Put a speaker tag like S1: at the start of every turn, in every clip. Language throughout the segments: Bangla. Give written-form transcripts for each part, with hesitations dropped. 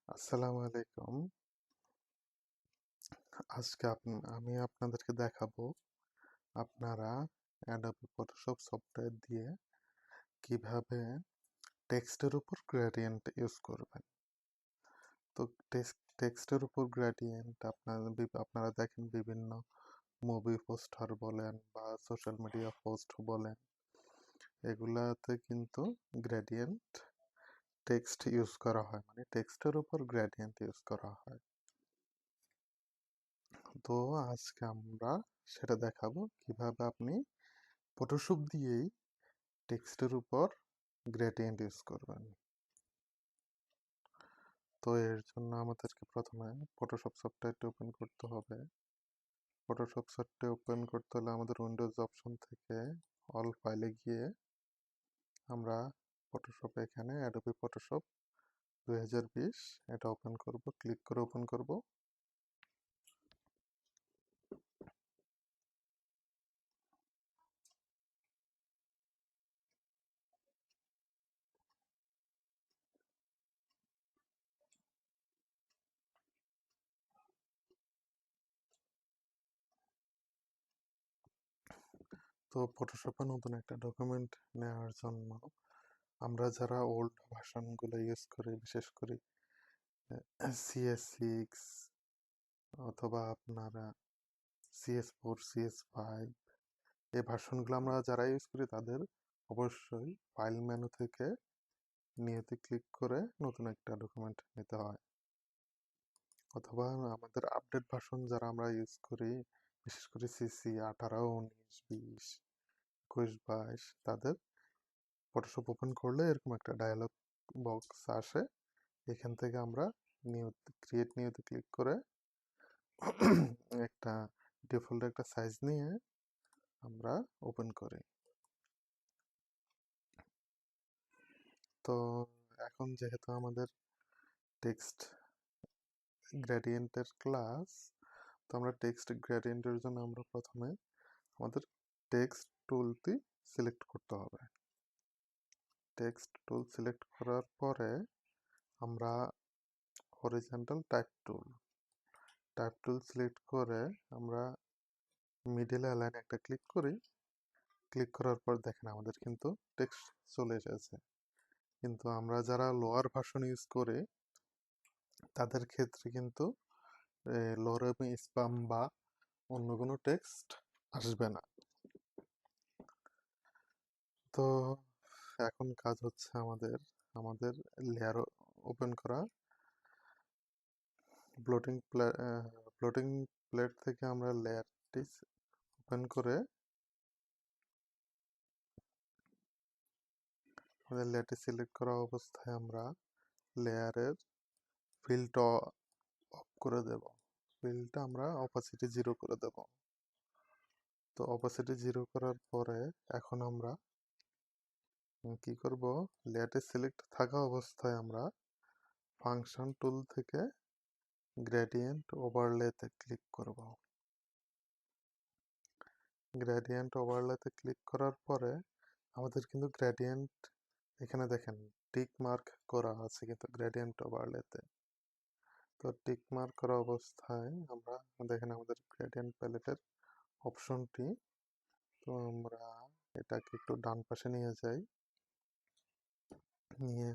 S1: আসসালামু আলাইকুম। আজকে আমি আপনাদেরকে দেখাবো আপনারা অ্যাডোবি ফটোশপ সফটওয়্যার দিয়ে কিভাবে টেক্সটের উপর গ্রেডিয়েন্ট ইউজ করবেন। তো টেক্সটের উপর গ্রেডিয়েন্ট আপনারা দেখেন বিভিন্ন মুভি পোস্টার বলেন বা সোশ্যাল মিডিয়া পোস্ট বলেন, এগুলাতে কিন্তু গ্রেডিয়েন্ট টেক্সট ইউজ করা হয়, মানে টেক্সটের উপর গ্রেডিয়েন্ট ইউজ করা হয়। তো আজকে আমরা সেটা দেখাবো কিভাবে আপনি ফটোশপ দিয়েই টেক্সটের উপর গ্রেডিয়েন্ট ইউজ করবেন। তো এর জন্য আমাদেরকে প্রথমে ফটোশপ সফটওয়্যারটি ওপেন করতে হবে। ফটোশপ সফটওয়্যার ওপেন করতে হলে আমাদের উইন্ডোজ অপশন থেকে অল ফাইলে গিয়ে আমরা ফটোশপে এখানে অ্যাডোবি ফটোশপ 2020 এটা ওপেন করব, ক্লিক করে ওপেন করব। তো ফটোশপে নতুন একটা ডকুমেন্ট নেওয়ার জন্য আমরা যারা ওল্ড ভার্সনগুলো ইউজ করি, বিশেষ করে CS6 অথবা আপনারা CS4, CS5, এই ভার্সনগুলো আমরা যারা ইউজ করি তাদের অবশ্যই ফাইল মেনু থেকে নিউতে ক্লিক করে নতুন একটা ডকুমেন্ট নিতে হয়। অথবা আমাদের আপডেট ভার্সন যারা আমরা ইউজ করি, বিশেষ করে CC 18, 19, 20, 21, 22, তাদের ফটোশপ ওপেন করলে এরকম একটা ডায়ালগ বক্স আসে। এখান থেকে আমরা ক্রিয়েট নিউতে ক্লিক করে একটা ডিফল্ট একটা সাইজ নিয়ে আমরা ওপেন করি। তো এখন যেহেতু আমাদের টেক্সট গ্রেডিয়েন্টের ক্লাস, তো আমরা টেক্সট গ্রেডিয়েন্টের জন্য আমরা প্রথমে আমাদের টেক্সট টুলটি সিলেক্ট করতে হবে। টেক্সট টুল সিলেক্ট করার পরে আমরা হরিজন্টাল টাইপ টুল সিলেক্ট করে আমরা মিডল অ্যালাইন একটা ক্লিক করি। ক্লিক করার পর দেখেন আমাদের কিন্তু টেক্সট চলে এসেছে। কিন্তু আমরা যারা লোয়ার ভার্সন ইউজ করি তাদের ক্ষেত্রে কিন্তু লরেমি স্পাম বা অন্য কোনো টেক্সট আসবে না। তো এখন কাজ হচ্ছে আমাদের আমাদের লেয়ার ওপেন করা। ফ্লোটিং প্লেট থেকে আমরা লেয়ারটি ওপেন করে আমাদের লেয়ারটি সিলেক্ট করা অবস্থায় আমরা লেয়ারের ফিলটা অফ করে দেব। ফিলটা আমরা অপাসিটি 0 করে দেব। তো অপাসিটি 0 করার পরে এখন আমরা কি করব, লেয়ারটি সিলেক্ট থাকা অবস্থায় আমরা ফাংশন টুল থেকে গ্রেডিয়েন্ট ওভারলেতে ক্লিক করব। গ্রেডিয়েন্ট ওভারলেতে ক্লিক করার পরে আমাদের কিন্তু গ্রেডিয়েন্ট এখানে দেখেন টিক মার্ক করা আছে কিন্তু গ্রেডিয়েন্ট ওভারলেতে। তো টিক মার্ক করা অবস্থায় আমরা দেখেন আমাদের গ্রেডিয়েন্ট প্যালেটের অপশনটি, তো আমরা এটাকে একটু ডান পাশে নিয়ে যাই। নিয়ে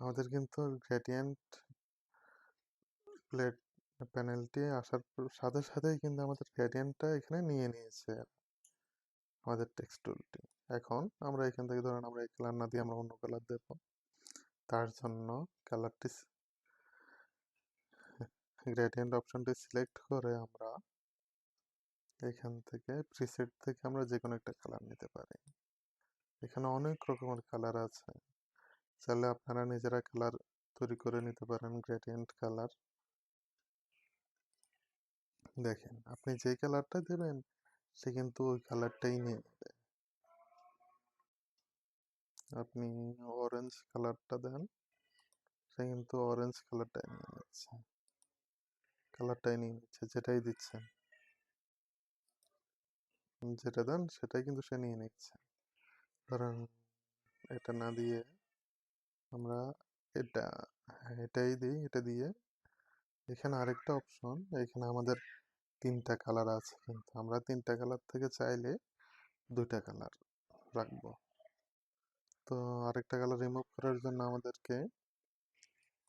S1: আমাদের কিন্তু গ্রেডিয়েন্ট প্লেট প্যানেলটি আসার সাথে সাথেই কিন্তু আমাদের গ্রেডিয়েন্টটা এখানে নিয়ে নিয়েছে আমাদের টেক্সট টুলটি। এখন আমরা এখান থেকে ধরেন আমরা এই কালার না দিয়ে আমরা অন্য কালার দেব। তার জন্য কালারটি গ্রেডিয়েন্ট অপশনটি সিলেক্ট করে আমরা এখান থেকে প্রিসেট থেকে আমরা যে কোনো একটা কালার নিতে পারি। এখানে অনেক রকমের কালার আছে, চাইলে আপনারা নিজেরা কালার তৈরি করে নিতে পারেন। গ্রেডিয়েন্ট কালার দেখেন আপনি যে কালারটা দেবেন সে কিন্তু ওই কালারটাই নিয়ে নেবে। আপনি অরেঞ্জ কালারটা দেন, সে কিন্তু অরেঞ্জ কালারটাই নিয়ে নিচ্ছে, যেটাই দিচ্ছেন যেটা দেন সেটাই কিন্তু সে নিয়ে নিচ্ছে। ধরেন এটা না দিয়ে আমরা এটা হ্যাঁ, এটাই দিই। এটা দিয়ে এখানে আরেকটা অপশন, এখানে আমাদের 3টা কালার আছে, কিন্তু আমরা 3টা কালার থেকে চাইলে 2টা কালার রাখবো। তো আরেকটা কালার রিমুভ করার জন্য আমাদেরকে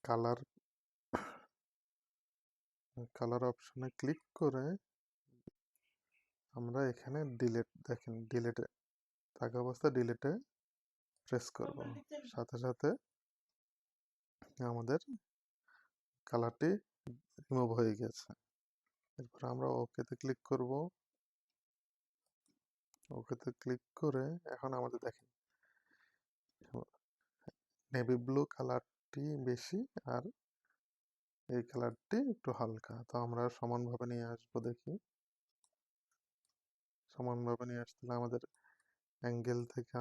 S1: কালার কালার অপশনে ক্লিক করে আমরা এখানে ডিলেট, দেখেন ডিলেটে থাকা অবস্থায় ডিলেটে প্রেস করব, সাথে সাথে আমাদের কালারটি রিমুভ হয়ে গেছে। এরপর আমরা ওকেতে ক্লিক করব। ওকেতে ক্লিক করে এখন আমাদের দেখেন নেভি ব্লু কালারটি বেশি আর এই কালারটি একটু হালকা। তো আমরা সমানভাবে নিয়ে আসবো, দেখি সমানভাবে নিয়ে আসতে আমাদের অ্যাঙ্গেল থেকে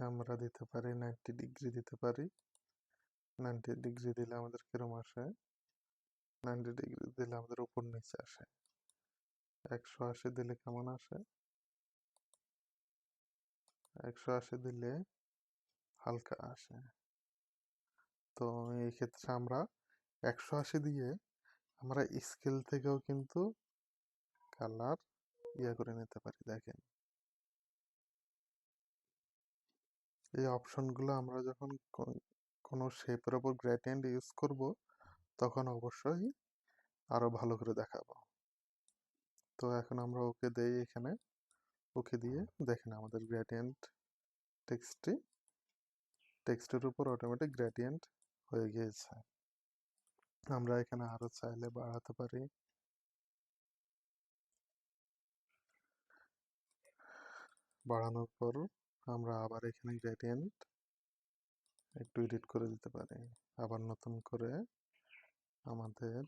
S1: আমরা দিতে পারি 90 ডিগ্রি দিতে পারি। 90 ডিগ্রি দিলে আমাদের কিরম আসে, 90 ডিগ্রি দিলে আমাদের উপর নিচে আসে। 180 দিলে কেমন আসে, 180 দিলে হালকা আসে। তো এই ক্ষেত্রে আমরা 180 দিয়ে আমরা স্কেল থেকেও কিন্তু কালার করে নিতে পারি। দেখেন এই অপশনগুলো আমরা যখন কোনো শেপের ওপর গ্রেডিয়েন্ট ইউজ করব তখন অবশ্যই আরো ভালো করে দেখাবো। তো এখন আমরা ওকে দেই, এখানে ওকে দিয়ে দেখেন আমাদের গ্রেডিয়েন্ট টেক্সটের উপর অটোমেটিক গ্রেডিয়েন্ট হয়ে গিয়েছে। আমরা এখানে আরো চাইলে বাড়াতে পারি। বাড়ানোর পর আমরা আবার এখানে গ্রেডিয়েন্ট একটু এডিট করে দিতে পারি, আবার নতুন করে আমাদের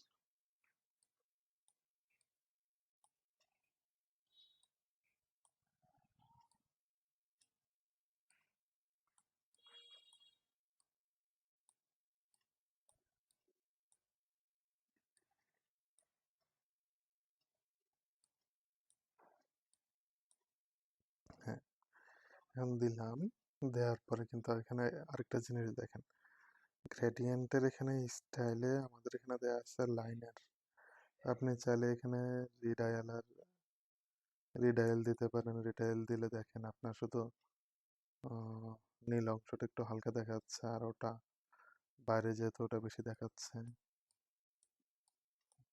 S1: হ্যাঁ এখন দিলাম। দেওয়ার পরে কিন্তু এখানে আরেকটা জিনিস দেখেন, গ্রেডিয়েন্টের এখানে স্টাইলে আমাদের এখানে দেওয়া আছে লাইনার। আপনি চাইলে এখানে রিডায়াল দিতে পারেন। রিডায়াল দিলে দেখেন আপনার শুধু নীল অংশটা একটু হালকা দেখাচ্ছে, আর ওটা বাইরে যেহেতু ওটা বেশি দেখাচ্ছে।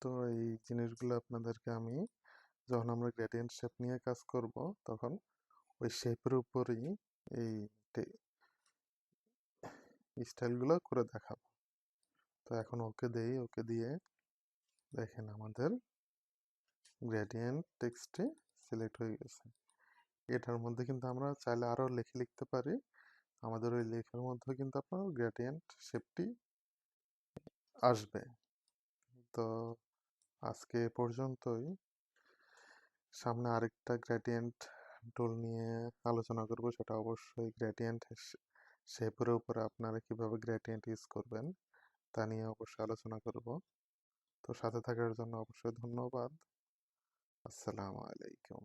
S1: তো এই জিনিসগুলো আপনাদেরকে আমি যখন আমরা গ্রেডিয়েন্ট শেপ নিয়ে কাজ করব তখন ওই শেপের উপরেই এই স্টাইলগুলো করে দেখাবো। তো এখন ওকে দেই। ওকে দিয়ে দেখেন আমাদের গ্রেডিয়েন্ট টেক্সটে সিলেক্ট হয়ে গেছে। এটার মধ্যে কিন্তু আমরা চাইলে আরও লিখতে পারি। আমাদের ওই লেখার মধ্যে কিন্তু আপনার গ্রেডিয়েন্ট শেপটি আসবে। তো আজকে এ পর্যন্তই। সামনে আরেকটা গ্রেডিয়েন্ট টুল নিয়ে আলোচনা করব, সেটা অবশ্যই গ্রেডিয়েন্ট শেপের উপরে আপনারা কিভাবে গ্রেডিয়েন্ট ইউজ করবেন তা নিয়ে অবশ্যই আলোচনা করব। তো সাথে থাকার জন্য অবশ্যই ধন্যবাদ। আসসালামু আলাইকুম।